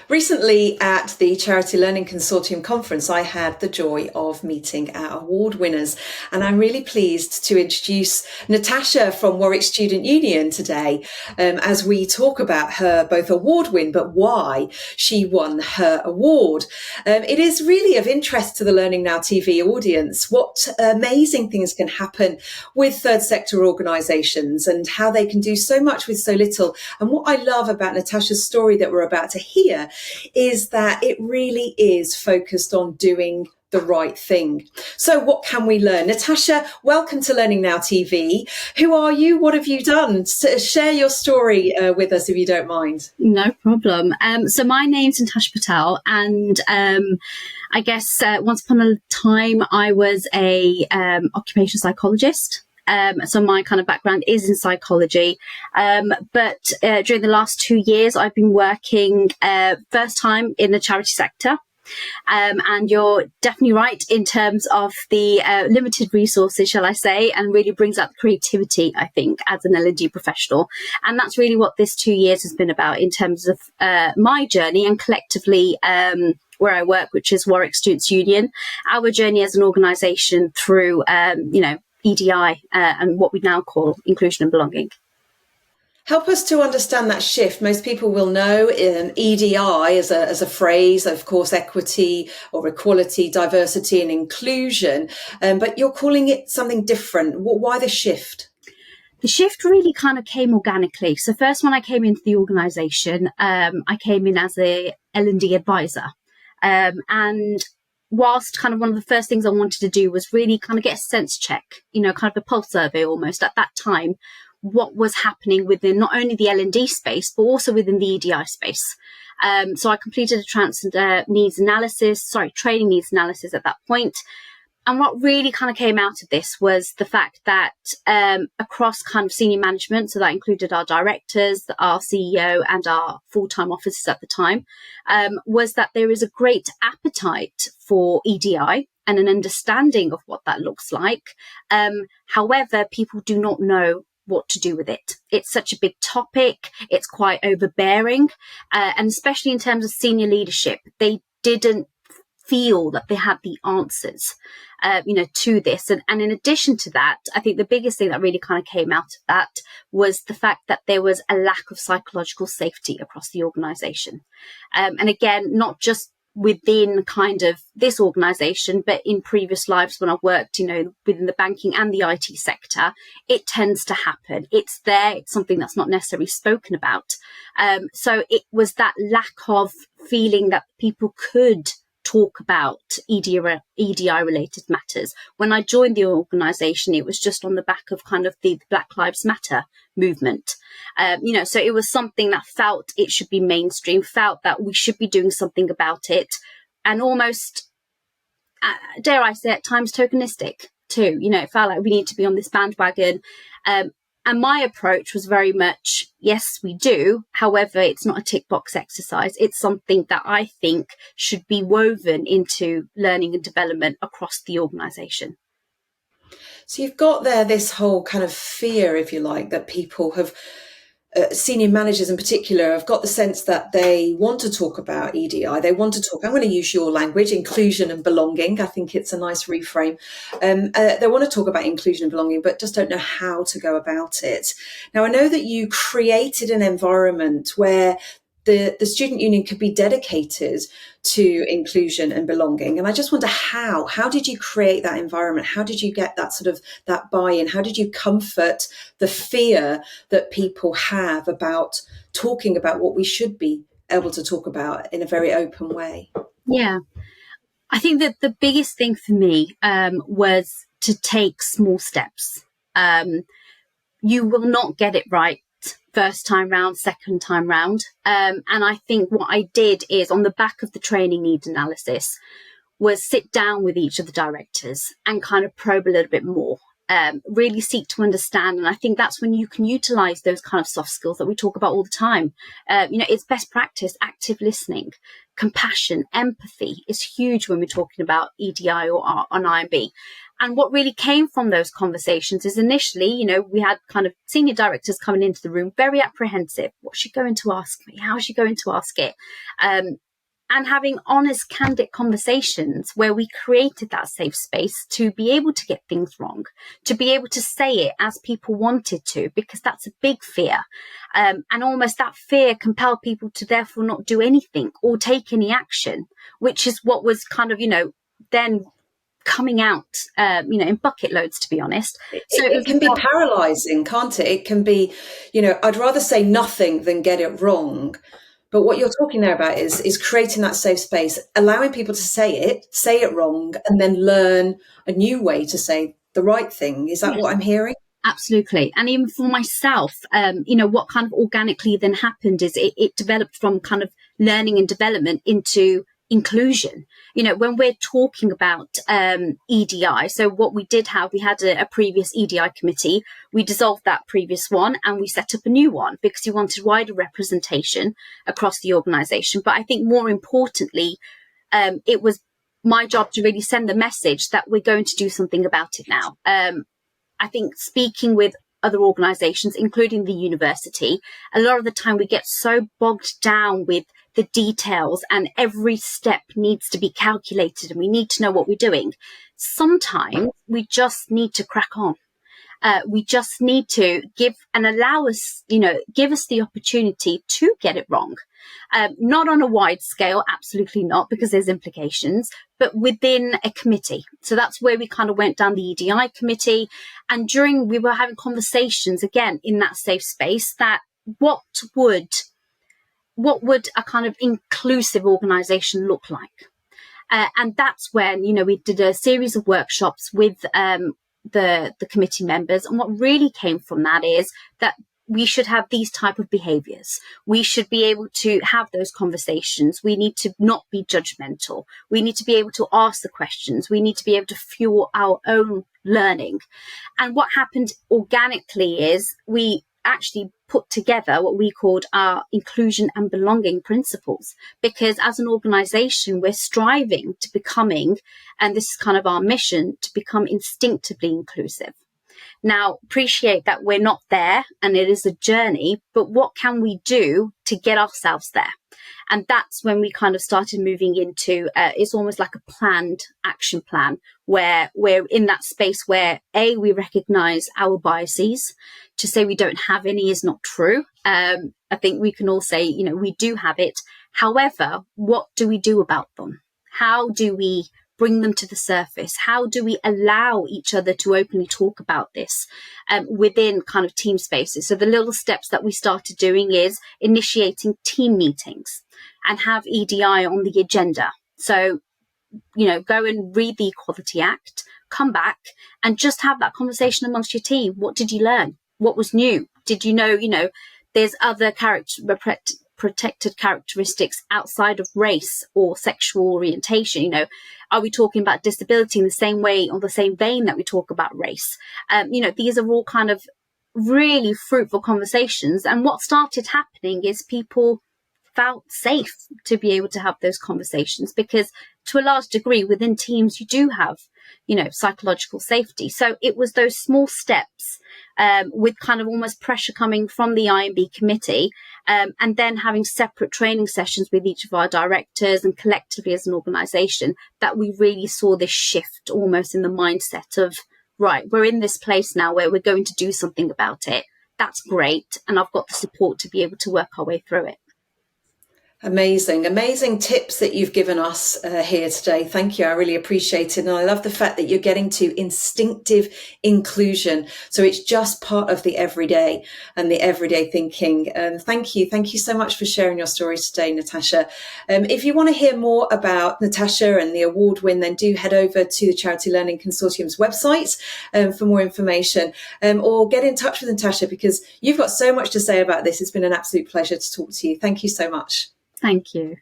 Recently at the Charity Learning Consortium conference, I had the joy of meeting our award winners, and I'm really pleased to introduce Natasha from Warwick Student Union today as we talk about her both award win, but why she won her award. It is really of interest to the Learning Now TV audience what amazing things can happen with third sector organisations and how they can do so much with so little. And what I love about Natasha's story that we're about to hear is that it really is focused on doing the right thing. So what can we learn? Natasha, welcome to Learning Now TV. Who are you? What have you done? Share your story with us if you don't mind. No problem. So my name's Natasha Patel, and I guess once upon a time I was a occupational psychologist. So my kind of background is in psychology. But during the last 2 years, I've been working first time in the charity sector. And you're definitely right in terms of the limited resources, shall I say, and really brings out the creativity, I think, as an L&D professional. And that's really what this 2 years has been about in terms of my journey and collectively where I work, which is Warwick Students Union, our journey as an organisation through, EDI and what we now call inclusion and belonging. Help us to understand that shift. Most people will know EDI as a phrase, of course, equity or equality, diversity and inclusion, but you're calling it something different. Why the shift? The shift really kind of came organically. So first, when I came into the organisation, I came in as a L&D advisor. And whilst kind of one of the first things I wanted to do was really kind of get a sense check, kind of a pulse survey almost at that time, what was happening within not only the L&D space, but also within the EDI space. So I completed a training needs analysis at that point. And what really kind of came out of this was the fact that across kind of senior management, so that included our directors, our CEO and our full-time officers at the time, was that there is a great appetite for EDI and an understanding of what that looks like. However, people do not know what to do with it. It's such a big topic. It's quite overbearing. And especially in terms of senior leadership, they didn't feel that they had the answers, to this. And in addition to that, I think the biggest thing that really kind of came out of that was the fact that there was a lack of psychological safety across the organisation. And again, not just within kind of this organisation, but in previous lives when I've worked, within the banking and the IT sector, it tends to happen. It's there. It's something that's not necessarily spoken about. So it was that lack of feeling that people could talk about EDI related matters. When I joined the organisation, it was just on the back of kind of the Black Lives Matter movement. So it was something that felt it should be mainstream, felt that we should be doing something about it, and almost, dare I say, at times tokenistic too. It felt like we need to be on this bandwagon. And my approach was very much, yes, we do. However, it's not a tick box exercise. It's something that I think should be woven into learning and development across the organisation. So you've got there this whole kind of fear, if you like, that people have, senior managers in particular, have got the sense that they want to talk about EDI. They want to talk, I'm going to use your language, inclusion and belonging. I think it's a nice reframe. They want to talk about inclusion and belonging, but just don't know how to go about it. Now, I know that you created an environment where the student union could be dedicated to inclusion and belonging. And I just wonder how did you create that environment? How did you get that sort of that buy-in? How did you comfort the fear that people have about talking about what we should be able to talk about in a very open way? Yeah, I think that the biggest thing for me was to take small steps. You will not get it right first time round, second time round. And I think what I did is, on the back of the training needs analysis, was sit down with each of the directors and kind of probe a little bit more. really seek to understand. And I think that's when you can utilize those kind of soft skills that we talk about all the time. It's best practice, active listening, compassion, empathy is huge when we're talking about EDI or on IMB. And what really came from those conversations is initially, we had kind of senior directors coming into the room, very apprehensive. What's she going to ask me? How's she going to ask it? And having honest, candid conversations where we created that safe space to be able to get things wrong, to be able to say it as people wanted to, because that's a big fear. And almost that fear compelled people to therefore not do anything or take any action, which is what was kind of, then coming out, in bucket loads, to be honest. So it can be paralyzing, can't it? It can be, I'd rather say nothing than get it wrong. But what you're talking there about is creating that safe space, allowing people to say it wrong, and then learn a new way to say the right thing. Is that what I'm hearing? Absolutely. And even for myself, what kind of organically then happened is it developed from kind of learning and development into inclusion. When we're talking about EDI, so what we had a previous EDI committee. We dissolved that previous one and we set up a new one because we wanted wider representation across the organisation. But I think more importantly, it was my job to really send the message that we're going to do something about it now. I think speaking with other organisations, including the university, a lot of the time we get so bogged down with the details and every step needs to be calculated and we need to know what we're doing. Sometimes we just need to crack on. We just need to give us the opportunity to get it wrong. Not on a wide scale, absolutely not, because there's implications, but within a committee. So that's where we kind of went down the EDI committee. And we were having conversations again in that safe space that what would a kind of inclusive organisation look like? And that's when, we did a series of workshops with the committee members. And what really came from that is that we should have these type of behaviours. We should be able to have those conversations. We need to not be judgmental. We need to be able to ask the questions. We need to be able to fuel our own learning. And what happened organically is we actually put together what we called our inclusion and belonging principles, because as an organisation, we're striving to becoming, and this is kind of our mission, to become instinctively inclusive. Now, appreciate that we're not there and it is a journey, but what can we do to get ourselves there? And that's when we kind of started moving into, it's almost like a planned action plan where we're in that space where we recognize our biases. To say we don't have any is not true. I think we can all say, we do have it. However, what do we do about them? How do we bring them to the surface? How do we allow each other to openly talk about this within kind of team spaces? So the little steps that we started doing is initiating team meetings and have EDI on the agenda. So, go and read the Equality Act, come back and just have that conversation amongst your team. What did you learn? What was new? Did you know, there's other protected characteristics outside of race or sexual orientation? Are we talking about disability in the same way, or the same vein that we talk about race? These are all kind of really fruitful conversations. And what started happening is people felt safe to be able to have those conversations, because to a large degree within teams, you do have, psychological safety. So it was those small steps with kind of almost pressure coming from the IMB committee, and then having separate training sessions with each of our directors and collectively as an organisation, that we really saw this shift almost in the mindset of, right, we're in this place now where we're going to do something about it. That's great. And I've got the support to be able to work our way through it. Amazing tips that you've given us here today. Thank you. I really appreciate it. And I love the fact that you're getting to instinctive inclusion. So it's just part of the everyday and the everyday thinking. Thank you. Thank you so much for sharing your story today, Natasha. If you want to hear more about Natasha and the award win, then do head over to the Charity Learning Consortium's website for more information, or get in touch with Natasha, because you've got so much to say about this. It's been an absolute pleasure to talk to you. Thank you so much. Thank you.